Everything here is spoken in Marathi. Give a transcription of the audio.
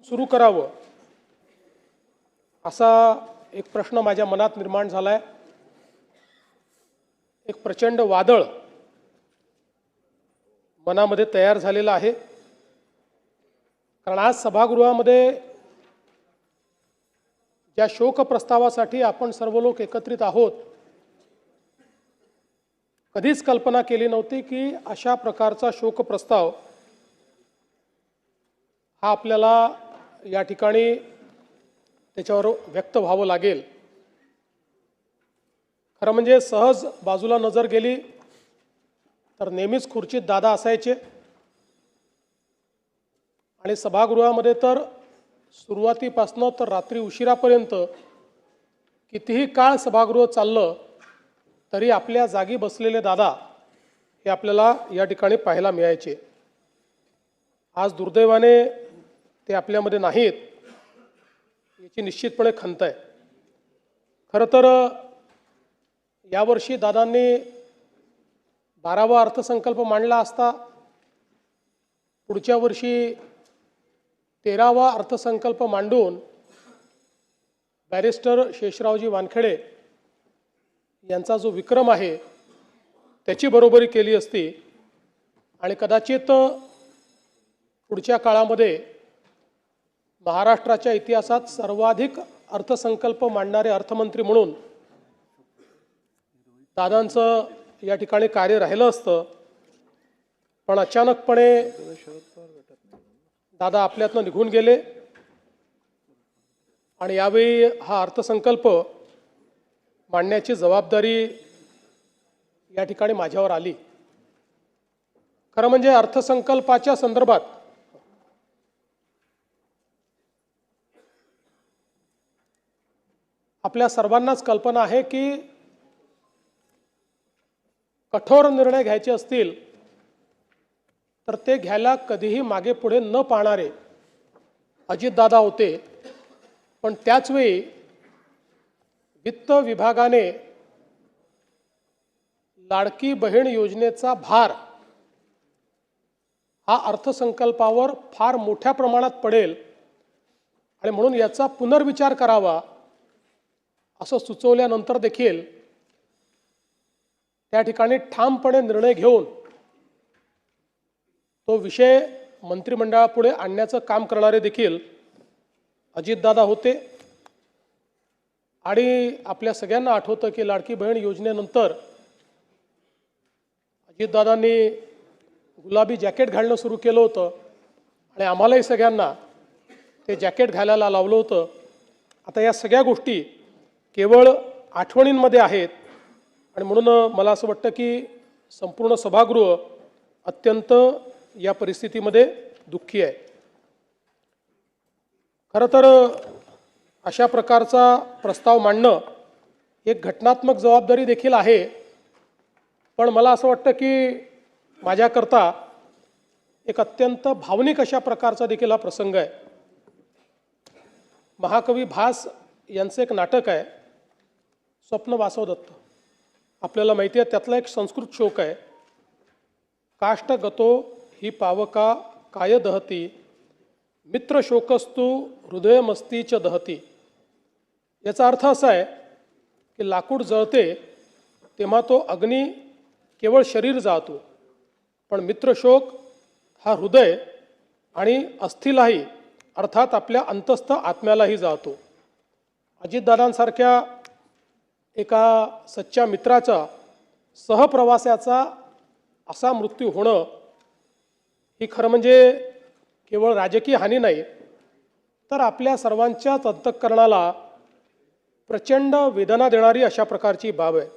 सुरू करावं असा एक प्रश्न माझ्या मनात निर्माण झाला आहे। एक प्रचंड वादळ मनामध्ये तयार झालेलं आहे, कारण आज सभागृहामध्ये ज्या शोक प्रस्तावासाठी आपण सर्व लोक एकत्रित आहोत, कधीच कल्पना केली नव्हती की अशा प्रकारचा शोक प्रस्ताव हा आपल्याला या ठिकाणी त्याच्यावर व्यक्त व्हावं लागेल। खरं म्हणजे सहज बाजूला नजर गेली तर नेहमीच खुर्चीत दादा असायचे आणि सभागृहामध्ये तर सुरुवातीपासून तर रात्री उशिरापर्यंत कितीही काळ सभागृह चाललं तरी आपल्या जागी बसलेले दादा हे आपल्याला या ठिकाणी पाहायला मिळायचे। आज दुर्दैवाने ते आपल्यामध्ये नाहीत, याची निश्चितपणे खंत आहे। खरं तर यावर्षी दादांनी 12वा अर्थसंकल्प मांडला असता, पुढच्या वर्षी 13वा अर्थसंकल्प मांडून बॅरिस्टर शेषरावजी वानखेडे यांचा जो विक्रम आहे त्याची बरोबरी केली असती आणि कदाचित पुढच्या काळामध्ये महाराष्ट्राच्या इतिहासात सर्वाधिक अर्थसंकल्प मांडणारे अर्थमंत्री म्हणून दादांचं या ठिकाणी कार्य राहिलं असतं। पण अचानकपणे दादा आपल्यातनं निघून गेले आणि यावेळी हा अर्थसंकल्प मांडण्याची जबाबदारी या ठिकाणी माझ्यावर आली। खरं म्हणजे अर्थसंकल्पाच्या संदर्भात आपल्या सर्वांनाच कल्पना आहे की कठोर निर्णय घ्यायचे असतील तर ते घ्यायला कधीही मागे पुढे न पाहणारे अजितदादा होते। पण त्याचवेळी वित्त विभागाने लाडकी बहीण योजनेचा भार हा अर्थसंकल्पावर फार मोठ्या प्रमाणात पडेल आणि म्हणून याचा पुनर्विचार करावा असं सुचवल्यानंतर देखील त्या ठिकाणी ठामपणे निर्णय घेऊन तो विषय मंत्रिमंडळापुढे आणण्याचं काम करणारे देखील अजितदादा होते। आणि आपल्या सगळ्यांना आठवतं की लाडकी बहीण योजनेनंतर अजितदादांनी गुलाबी जॅकेट घालणं सुरू केलं होतं आणि आम्हालाही सगळ्यांना ते जॅकेट घालायला लावलं होतं। आता या सगळ्या गोष्टी केवळ आठवणींमध्ये आहेत आणि म्हणून मला असं वाटतं की संपूर्ण सभागृह अत्यंत या परिस्थितीमध्ये दुःखी आहे। खरं तर अशा प्रकारचा प्रस्ताव मांडणं एक घटनात्मक जबाबदारी देखील आहे, पण मला असं वाटतं की माझ्याकरता एक अत्यंत भावनिक अशा प्रकारचा देखील हा प्रसंग आहे। महाकवी भास यांचं एक नाटक आहे स्वप्न वासवदत्त, आपल्याला माहिती आहे त्यातला एक संस्कृत श्लोक आहे, काष्ट गतो ही पावका काय दहती मित्र शोकस्तु हृदयमस्तीच दहती। याचा अर्थ असा आहे की लाकूड जळते तेव्हा तो अग्नी केवळ शरीर जाळतो, पण मित्रशोक हा हृदय आणि अस्थिलाही अर्थात आपल्या अंतस्थ आत्म्यालाही जाळतो। अजितदादांसारख्या एका सच्च्या मित्राचा सहप्रवासाचा असा मृत्यू होणं ही खरं म्हणजे केवळ राजकीय हानी नाही तर आपल्या सर्वांच्याच अंतःकरणाला प्रचंड वेदना देणारी अशा प्रकारची बाब आहे।